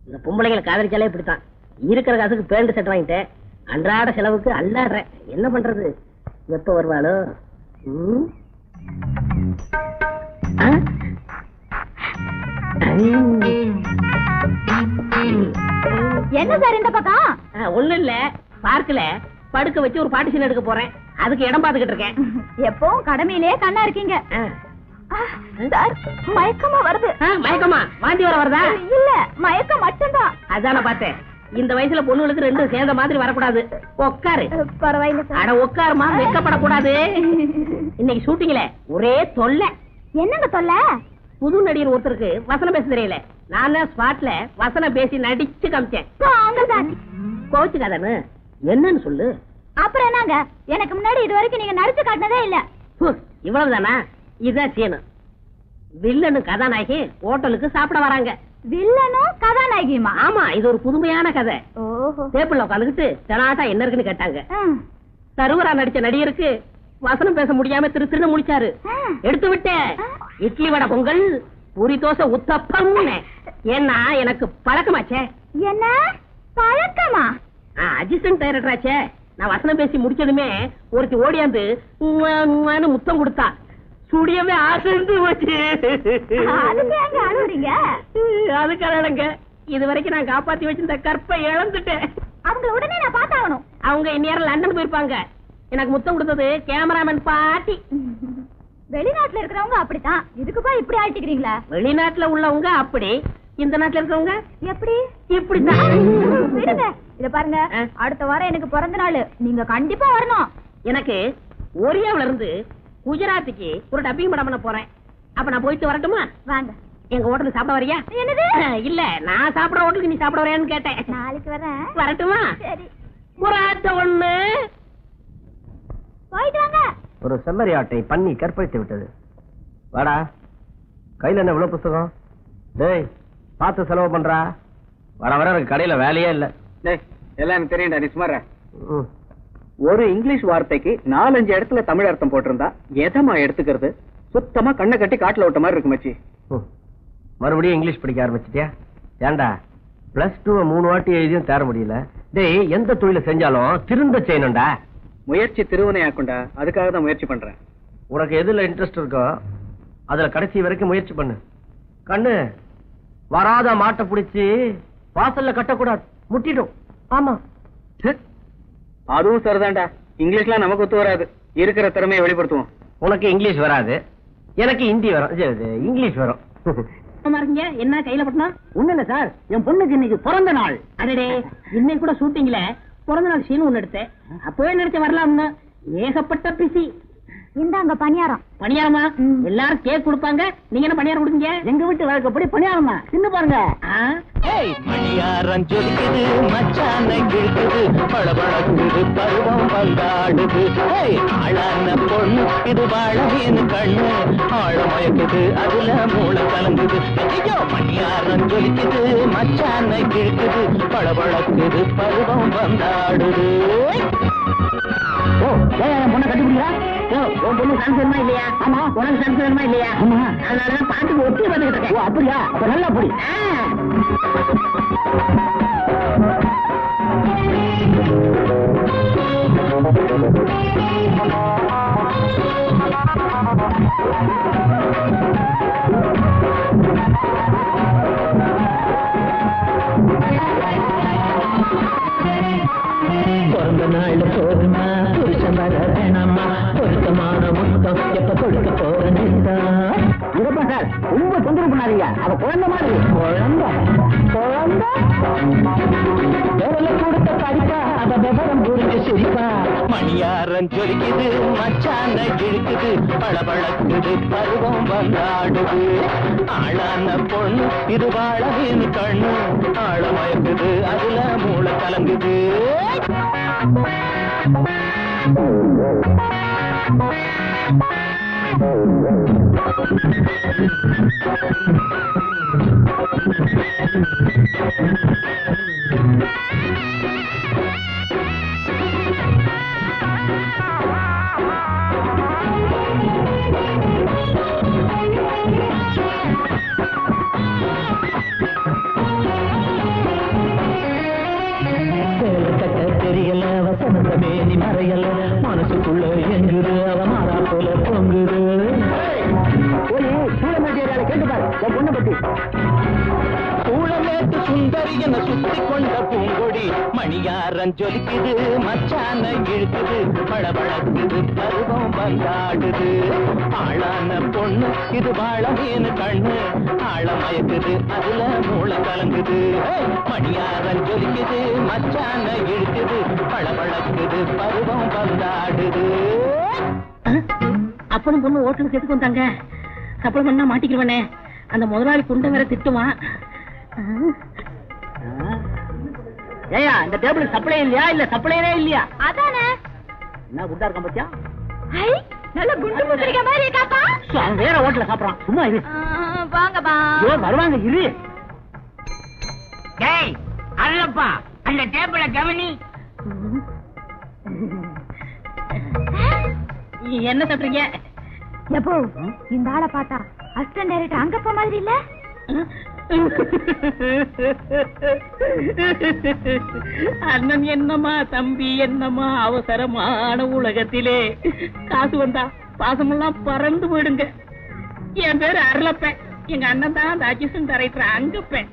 இந்த பொம்பளைகளை காதலிச்சாலே இப்படித்தான். இருக்கிற காசுக்கு பேண்ட் செட் வாங்கிட்டேன், அன்றாட செலவுக்கு அல்லாடுறேன். என்ன பண்றது? எப்ப வருவாளோ? என்ன சார் இந்த பக்கம்? ஒண்ணும் இல்ல, பார்க்கல படுக்க வச்சு ஒரு பாட்டு சீன் எடுக்க போறேன். அதுக்கு இடம் பாத்துக்கிட்டு இருக்கேன். எப்பவும் கடமையிலே கண்ணா இருக்கீங்க. சார், மயக்கமா வருது. மயக்கமா? வாந்தி வர வருதா? இல்ல, மயக்கம் மட்டும்தான். அதான பார்த்தேன். இந்த வயசுல பொண்ணுகளுக்கு ரெண்டும் சேர்ந்த மாதிரி வரக்கூடாது. உட்காரு. பரவாயில்ல. அட உட்காருமா, வெக்கப்படக்கூடாது. இன்னைக்கு ஷூட்டிங்ல ஒரே தொல்லை. என்னங்க தொல்லை? புது நடிகர் ஒருத்தருக்கு வசனம் பேச தெரியல. நானே ஸ்பாட்ல வசனம் பேசி நடிச்சு காமிச்சேன். கோச்சுக்காதன்னு என்னன்னு சொல்லு. அப்புறம் என்னங்க, எனக்கு முன்னாடி இது வரைக்கும் நீங்க நடிச்சு காட்டினதே இல்ல. இவ்வளவுதானா? இதுதான் சீனு. வில்லனும் கதாநாயகி ஹோட்டலுக்கு சாப்பிட வராங்க. வில்லனும் கதாநாயகியுமா? ஆமா, இது ஒரு புதுமையான கதை. ஓஹோ. டேபிள்ல உட்காந்துக்கிட்டு தெனாட்டா என்ன இருக்குன்னு கேட்டாங்க. சருவரா நடிச்ச நடிகருக்கு வசனம் பேச முடியாம திருன்னு முடிச்சாரு. எடுத்து விட்டேன். இட்லி வடை பொங்கல் பூரி தோசை உத்தப்பம். ஏன்னா எனக்கு பழக்கமாச்சே. என்ன பழக்கமா? அசிஸ்டன்ட் டைரக்டராச்சே. நான் வசனம் பேசி முடிச்சதுமே ஒருத்தி ஓடியாந்து முத்தம் கொடுத்தா. சுடியவே ஆசைந்து போச்சு. அதுக்காக இது வரைக்கும் நான் காப்பாத்தி வச்சிருந்த கற்பை இழந்துட்டேன். அவங்க உடனே நான் பார்த்தாகணும். அவங்க இந்நேரம் லண்டன் போயிருப்பாங்க. எனக்கு முத்தம் கொடுத்தது கேமராமேன் பாட்டி. வெளிநாட்டுல இருக்கிறவங்க அப்படித்தான். இதுக்குப்பா இப்படி ஆயிட்டுக்கிறீங்களா? வெளிநாட்டுல உள்ளவங்க அப்படி, இந்த நாட்டுல இருக்கிறவங்க எப்படி? இப்படிதான். இத பாருங்க, அடுத்த வாரம் எனக்கு பிறந்த நாள். நீங்க கண்டிப்பா வரணும். எனக்கு ஒரியாவில இருந்து குஜராத்துக்கு ஒரு டப்பிங் படம் பண்ண போறேன். அப்ப நான் போயிட்டு வரட்டுமா? வாங்க. எங்க ஹோட்டலுக்கு சாப்பிட வரியா? என்னது? இல்ல, நான் சாப்பிட ஹோட்டலுக்கு நீ சாப்பிட வரையான்னு கேட்டேன். நாளைக்கு வரேன். வரட்டுமா? சரி. புறாட்ட ஒண்ணு போயிட்டு வாங்க. ஒரு செம்மறி ஆட்டை பண்ணி கற்பழித்து விட்டது. வாடா, கையில என்ன இவ்வளவு புத்தகம்? டேய், பார்த்து செலவு பண்றா. வர வர எனக்கு கடையில வேலையே இல்ல. டேய், எல்லாம் எனக்கு தெரியும்டா, நீ சுமார. ஒரு இங்கிலீஷ் வார்த்தைக்கு 4-5 இடத்துல தமிழ் அர்த்தம் போட்டிருந்தா எதமா எடுத்துக்கிறது? சுத்தமா கண்ணை கட்டி காட்டுல விட்ட மாதிரி இருக்கு மச்சி. மறுபடியும் இங்கிலீஷ் படிக்க ஆரம்பிச்சிட்டியா? ஏண்டா, +2 3 வாட்டி எழுதியும் தேர முடியல. டேய், எந்த தொழில செஞ்சாலும் திருந்த செய்யணும்டா. முயற்சி திருவினையாக்குண்டா, அதுக்காக தான் முயற்சி பண்றேன். உனக்கு எதுல இன்ட்ரெஸ்ட் இருக்கோ அதுல கடைசி வரைக்கும் முயற்சி பண்ணு. கண்ணு, வராத மாட்டை பிடிச்சி வாசல்ல கட்டக்கூடாது, முட்டிடும். ஆமா, அதுவும் சரிதான்டா. இங்கிலீஷ்லாம் நமக்கு ஒத்து வராது. இருக்கிற திறமையை வெளிப்படுத்துவோம். உனக்கு இங்கிலீஷ் வராது, எனக்கு ஹிந்தி வரும், இங்கிலீஷ் வரும். என்ன கையில பட்டணும்? ஒண்ணு இல்ல சார், என் பொண்ணுக்கு இன்னைக்கு பிறந்த நாள். அடடே, இன்னைக்கு கூட ஷூட்டிங்ல பிறந்த நாள் சீன் ஒண்ணு எடுத்தேன். அப்பவே நினைச்ச வரலாம்னு. ஏகப்பட்ட பிசி. இந்தாங்க பணியாரம். பணியாரமா? எல்லாரும் கேக் கொடுப்பாங்க, நீங்க என்ன பணியாரம் கொடுங்க? எங்க வீட்டு வழக்கப்படி பணியாரமா தின்னு பாருங்க. மணியாரம் ஜொலிக்குது, மச்சான கிழக்குது, பளபளக்குது, பருவம் பந்தாடுது. ஆளான பொண்ணு இது வாழவின் கண்ணு, ஆழமயக்குது, அதுல மூளை கலங்குது. ஐயோ, மணியாரம் ஜொலிக்குது, மச்சான கிழக்குது, பளபளக்குது, பருவம் பந்தாடுது. ஓ, என் பொண்ணை கட்டிப்பிடிக்கிறா? உன் பொண்ணு சான்ஸ் வேணுமா இல்லையா? ஆமா. உனக்கு சான்ஸ் வேணுமா இல்லையா? ஆமா. அதனாலதான் பாட்டுக்கு ஒட்டி வந்துகிட்டு இருக்கேன். ஓ, அப்படியா? அப்ப நல்லா புடி. பிறந்த நாள் போதுமா, புருஷன் வர வேணாமா, பொருத்தமான முத்தம் எப்ப கொடுக்க போறேன்? இருப்பா சார், ரொம்ப தொந்தரவு பண்ணாதீங்க. அவ குழந்தை மாதிரி. குழந்தை விரல கொடுத்த படிப்பா, அவ விவரம் புரிஞ்சு சிரிப்பா. மணியாரம் ஜொலிக்குது, மச்சான இழுக்குது, பளபளக்குது, பருவம் வந்தாடுது. ஆளான பொண்ணு இது வாழவின் கண்ணு, ஆழமயக்குது, அதுல மூளை கலங்குது. அந்த மேனி மறையல மனசுக்குள்ள எங்குது அவ மாறா போல பொங்குது. பொண்ணு பத்தி சூழமேட்டு சுந்தரி என சுத்தி கொண்ட பூங்கொடி மணியாரன் ஜொலிக்குது மச்சான இழுக்குது பழபழக்குது பருவம் வந்தாடுது. ஆளான பொண்ணு இது வாழ மீன் கண்ணு ஆழ மயக்குது அதுல மூளை கலங்குது. மணியாரன் ஜொலிக்குது மச்சான இழுக்குது பழபழக்குது பருவம் வந்தாடுது. அப்பனும் பொண்ணு ஹோட்டலுக்கு எதுக்கு வந்தாங்க? சப்பளம் பண்ணா மாட்டிக்கிறவனே. அந்த முதலாளி குண்டை வேற திட்டுவான். ஏயா இந்த டேபிள் சப்ளை இல்லையா இல்ல சப்ளையே இல்லையா? அதானே. என்ன குண்டா இருக்க பத்தியா? ஐ நல்ல குண்டு குத்துறிக்க மாதிரி இருக்காப்பா. அவன் வேற ஹோட்டல்ல சாப்பிடுறான். சும்மா இரு. வாங்கப்பா. ஐயோ வருவாங்க இரு. டேய் அல்லப்பா அந்த டேபிள கவனி. என்ன சாப்பிடுறீங்க? எப்போ இந்த ஆளை பார்த்தா அசிஸ்டன்ட் டைரக்டர் அங்கப்பா மாதிரி இல்ல? அண்ணன் என்னமா தம்பி என்னமா அவசரமான உலகத்திலே காசு வந்தா பாசமெல்லாம் பறந்து போயிடுங்க. என் பேரு அருளப்பேன். எங்க அண்ணன் தான் அந்த அசிஸ்டன்ட் டைரக்டர் அங்கப்பேன்.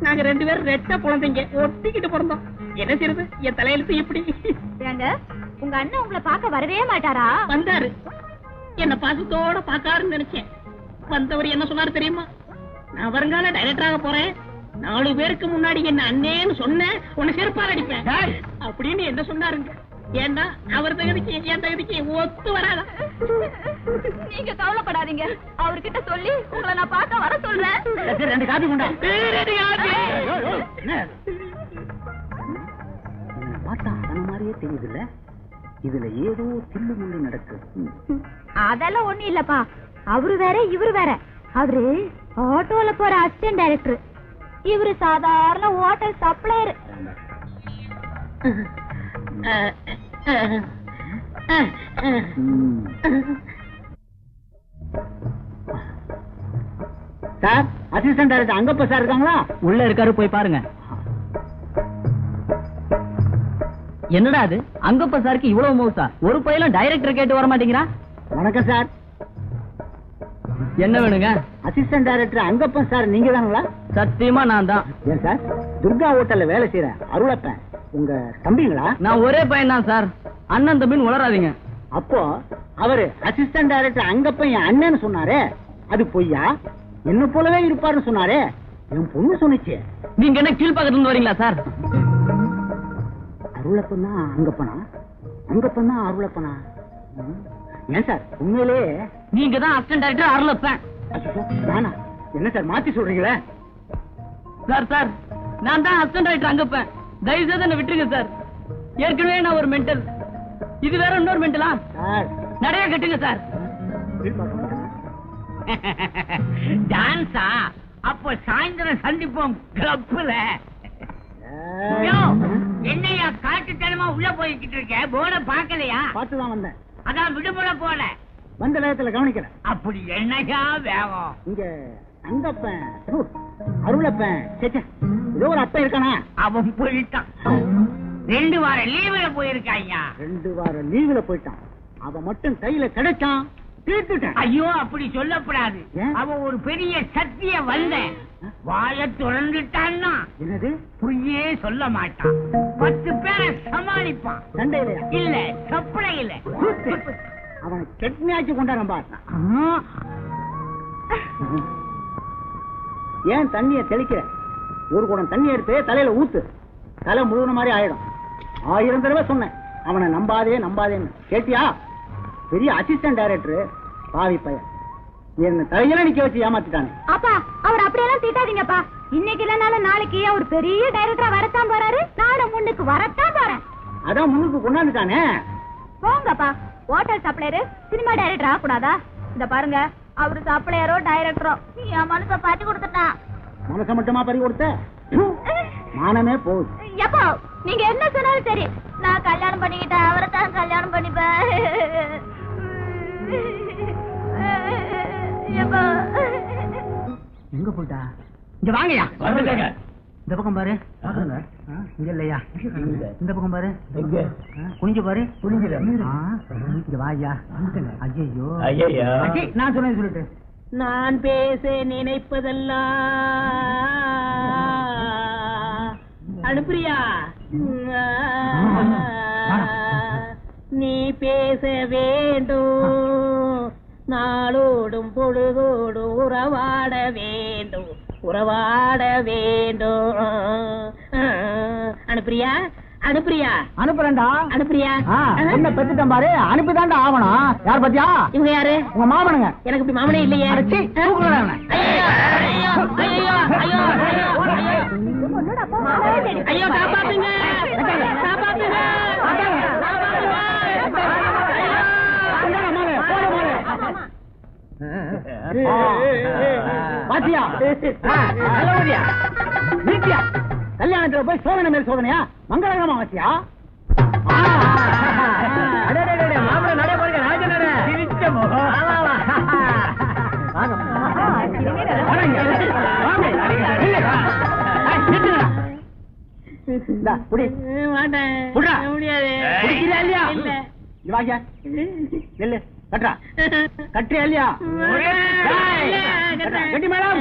நாங்க 2 பேரும் ரெட்ட குழந்தைங்க ஒட்டிக்கிட்டு பிறந்தோம். என்ன செய்யறது? என் தலையெழுத்து இப்படி. ஏங்க உங்க அண்ணன் உங்களை பார்க்க வரவே மாட்டாரா? வந்தாரு. என்ன பாசத்தோட பாக்காருன்னு நினைச்சேன். வந்தவர் என்ன சொன்னாரு தெரியுமா? நான் வருங்கால டைரக்டராக போறேன், 4 பேருக்கு முன்னாடி என்ன அண்ணேன்னு சொன்ன உன்னை செருப்பால் அடிப்பேன் அப்படின்னு என்ன சொன்னாருங்க. ஏன்னா அவர் தகுதிக்கு என் தகுதிக்கு ஒத்து வராதா? நீங்க கவலைப்படாதீங்க, அவர்கிட்ட சொல்லி உங்களை நான் பார்க்க வர சொல்றேன். 2 காபி கொண்டா. பார்த்தா அந்த மாதிரியே தெரியுது இல்ல? இதுல ஏதோ தில்லு முள்ளு நடக்கு. அதெல்லாம் ஒண்ணு இல்லப்பா. அவரு வேற இவரு வேற. அவரு ஆட்டோல போற அசிஸ்டன்ட் டைரக்டர், இவரு சாதாரண hotel supplier. Sir assistant director அங்கப்ப சார் இருக்காங்களா? உள்ள இருக்காரு, போய் பாருங்க. என்னடா அது அங்கப்ப சாருக்கு இவ்வளவு மவுசா? ஒரு பையலும் டைரக்டர் கேட்டு வர மாட்டேங்கிறா. வணக்கம் சார். என்ன வேணுங்க? அசிஸ்டன்ட் டைரக்டர் அங்கப்பன் சார் நீங்க தானுங்களா? சத்தியமா நான் தான். ஏன் சார் துர்கா ஹோட்டல்ல வேலை செய்யறேன் அருளப்பன் உங்க தம்பிங்களா? நான் ஒரே பையன் தான் சார். அண்ணன் தம்பின்னு உளராதீங்க. அப்போ அவரு அசிஸ்டன்ட் டைரக்டர் அங்கப்பன் என் அண்ணன்னு சொன்னாரே, அது பொய்யா? என்ன போலவே இருப்பாருன்னு சொன்னாரே, என் பொண்ணு சொன்னிச்சு. நீங்க என்ன கீழ்பாக்கத்துல இருந்து வரீங்களா சார்? அருளப்பன் தான் அங்கப்பனா, அங்கப்பன் தான் அருளப்பனா? ஏன் சார் உண்மையிலே நீங்க தான் அசிஸ்டன்ட் டைரக்டர் அருளப்பன். நானா? என்ன சார் மாத்தி சொல்றீங்களே? சார் சார் நான் தான் அசிஸ்டன்ட் டைரக்டர் அங்கப்பன். தயவு செய்து என்ன விட்டுருங்க சார். ஏற்கனவே நான் ஒரு மென்டல், இது வேற இன்னொரு மென்டலா? சார் நிறைய கட்டுங்க சார். டான்ஸா? அப்ப சாயந்தரம் சந்திப்போம் கிளப்ல. என்னையா காட்டுத்தனமா உள்ள போய்கிட்டு இருக்க? போர்ட பாக்கலையா? பார்த்துதான் வந்தேன். அதான் விடுமுறை போல வந்த வேகத்துல கவனிக்கிறேன். அப்படி என்னையா வேகம்? இங்க அங்கப்பன் அருளப்பன் சேச்சே ஏதோ ஒரு அப்பன் இருக்கானா? அவன் போயிட்டான். 2 வாரம் லீவுல போயிருக்காயா? 2 வாரம் லீவுல போயிட்டான். அவன் மட்டும் கையில கிடைச்சான் தீர்த்துட்டேன். ஐயோ அப்படி சொல்லப்படாது. ஏன்? அவன் ஒரு பெரிய சக்திய வந்த வாய திறந்துட்டான்னா என்னது? பொய்யே சொல்ல மாட்டான். 10 பேரை சமாளிப்பான். சண்டையிலையா? இல்ல சப்பளையில. அவனை கெட்னியாச்சு கொண்டாட பார்த்தான். ஏன் தண்ணிய தெளிக்கிற? ஒரு குடம் தண்ணி எடுத்து தலையில ஊத்து, தலை முழுவன மாதிரி ஆயிடும். 1000 தடவை சொன்னேன் அவனை நம்பாதே நம்பாதேன்னு. கேட்டியா? பெரிய அசிஸ்டன்ட் டைரக்டர் பாவி பையன் என்ன தலையில நிக்க வச்சு ஏமாத்திட்டானே. அப்பா அவர் அப்படியெல்லாம் திட்டாதீங்கப்பா. இன்னைக்கு இல்லனாலும் நாளைக்கு அவர் பெரிய டைரக்டரா வரத்தான் போறாரு. நானும் முன்னுக்கு வரத்தான் போறேன். அதான் முன்னுக்கு கொண்டாந்துட்டானே. போங்கப்பா. ஹோட்டல் சப்ளையர் சினிமா டைரக்டர் ஆகக்கூடாதா? இந்த பாருங்க, அவரு சப்ளையரோ டைரக்டரோ என் மனச பாட்டி கொடுத்துட்டான். மனசை மட்டுமா பறி கொடுத்த? மானமே போகுது. எப்போ நீங்க என்ன சொன்னாலும் சரி, நான் கல்யாணம் பண்ணிக்கிட்டேன், அவரை தான் கல்யாணம் பண்ணிப்பேன். எங்க போயிட்டா? இங்க வாங்கயா. இந்த பக்கம் பாரு. இங்க இல்லையா? இந்த பக்கம் பாரு. குனிஞ்சு பாரு. இங்க வாயா. ஐயோ நான் சொன்னேன் சொல்லிட்டு. நான் பேச நினைப்பதெல்லாம் அனுப்பிரியா, நீ பேச வேண்டும், நாளோடும் பொழுதோடும் உறவாட வேண்டும், உறவாட வேண்டும். அனுப்பிரியா, அனுப்பிரியா, அனுப்புறேன்டா. அனுப்பிரியா. என்ன பெத்துட்டேன் பாரு. அனுப்பிதான்டா ஆவணும். யார் பத்தியா? இவங்க யாரு? உங்க மாமனுங்க. எனக்கு இப்படி மாமனே இல்லையே. ஐயோ காப்பாத்துங்க, காப்பாத்துங்க. பாத்தியா? கல்யாணத்துல போய் சோதனை மேல் சோதனையா? மங்களகரமா வாசியா? மாப்பிள்ள நடை போடுங்க. ராஜ நட சிரிச்ச முகம். கட்டுறியா இல்லையா? கட்டி மேடம்.